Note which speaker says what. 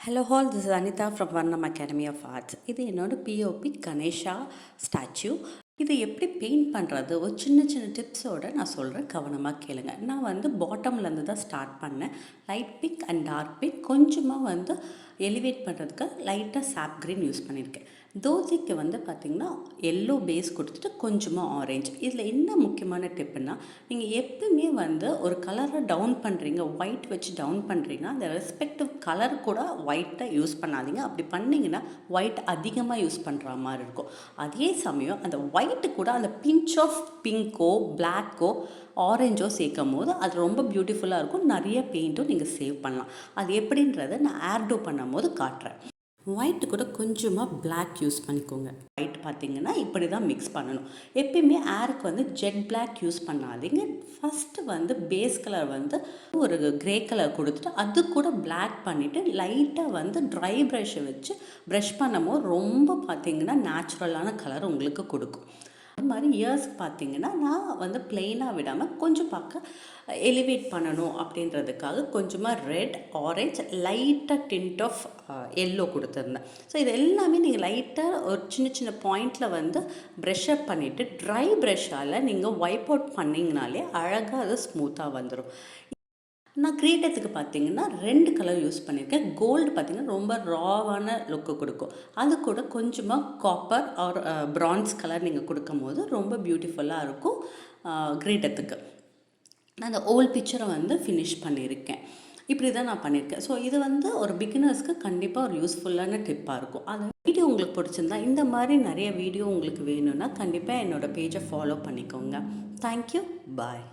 Speaker 1: Hello all, this is Anita from Varnam Academy of Arts. இது என்னோட POP Ganesha statue. இது எப்படி பெயிண்ட் பண்ணுறது ஒரு சின்ன சின்ன டிப்ஸோடு நான் சொல்கிறேன், கவனமாக கேளுங்க. நான் பாட்டம்லேருந்து தான் ஸ்டார்ட் பண்ணேன். Light pink and dark pink கொஞ்சமாக எலிவேட் பண்ணுறதுக்கு லைட்டாக சாப் க்ரீன் யூஸ் பண்ணியிருக்கேன். தோசைக்கு பார்த்திங்கன்னா எல்லோ பேஸ் கொடுத்துட்டு கொஞ்சமாக ஆரஞ்சு. இதில் என்ன முக்கியமான டிப்புன்னா, நீங்கள் எப்பவுமே ஒரு கலரை டவுன் பண்ணுறீங்க, ஒயிட் வச்சு டவுன் பண்ணுறீங்கன்னா அந்த ரெஸ்பெக்டிவ் கலர் கூட ஒயிட்டை யூஸ் பண்ணாதீங்க. அப்படி பண்ணிங்கன்னா ஒயிட் அதிகமாக யூஸ் பண்ணுற மாதிரி இருக்கும். அதே சமயம் அந்த ஒயிட்டு கூட அந்த பிஞ்ச் ஆஃப் பிங்க்கோ பிளாக்கோ ஆரஞ்சோ சேர்க்கும் போது அது ரொம்ப பியூட்டிஃபுல்லாக இருக்கும். நிறைய பெயிண்ட்டும் நீங்கள் சேவ் பண்ணலாம். அது எப்படின்றத நான் ஏர்டோ பண்ணும் போது காட்டுறேன். ஒயிட்டு கூட கொஞ்சமாக பிளாக் யூஸ் பண்ணிக்கோங்க. ஒயிட் பார்த்திங்கன்னா இப்படி தான் மிக்ஸ் பண்ணணும். எப்பயுமே ஏருக்கு ஜெட் பிளாக் யூஸ் பண்ணாதீங்க. ஃபஸ்ட்டு பேஸ் கலர் ஒரு க்ரே கலர் கொடுத்துட்டு அது கூட பிளாக் பண்ணிவிட்டு லைட்டாக ட்ரை ப்ரஷ்ஷை வச்சு ப்ரஷ் பண்ணும்போது ரொம்ப பார்த்திங்கன்னா நேச்சுரலான கலர் உங்களுக்கு கொடுக்கும். அது மாதிரி இயர்ஸ்க்கு பார்த்திங்கன்னா நான் ப்ளெயினாக விடாமல் கொஞ்சம் பார்க்க எலிவேட் பண்ணணும் அப்படின்றதுக்காக கொஞ்சமாக ரெட் ஆரஞ்ச் லைட்டாக டிண்ட் ஆஃப் எல்லோ கொடுத்துருந்தேன். ஸோ இது எல்லாமே நீங்கள் லைட்டாக ஒரு சின்ன சின்ன பாயிண்டில் ப்ரஷ் அப் பண்ணிவிட்டு ட்ரை ப்ரஷ்ஷால் நீங்கள் வைப் அவுட் பண்ணிங்கனாலே அழகாக அது ஸ்மூத்தாக வந்துடும். நான் கிரீட்டத்துக்கு பார்த்திங்கன்னா 2 கலர் யூஸ் பண்ணியிருக்கேன். கோல்டு பார்த்திங்கன்னா ரொம்ப ராவான லுக்கு கொடுக்கும். அது கூட கொஞ்சமாக காப்பர் ஆர் ப்ரான்ஸ் கலர் நீங்கள் கொடுக்கும் போது ரொம்ப பியூட்டிஃபுல்லாக இருக்கும். கிரீட்டத்துக்கு நான் அந்த ஓல்ட் பிக்சரை ஃபினிஷ் பண்ணியிருக்கேன். இப்படி தான் நான் பண்ணியிருக்கேன். ஸோ இது ஒரு பிகினர்ஸ்க்கு கண்டிப்பாக ஒரு யூஸ்ஃபுல்லான டிப்பாக இருக்கும். அந்த வீடியோ உங்களுக்கு பிடிச்சிருந்தா, இந்த மாதிரி நிறைய வீடியோ உங்களுக்கு வேணும்னா கண்டிப்பாக என்னோடய பேஜை ஃபாலோ பண்ணிக்கோங்க. தேங்க்யூ, பாய்.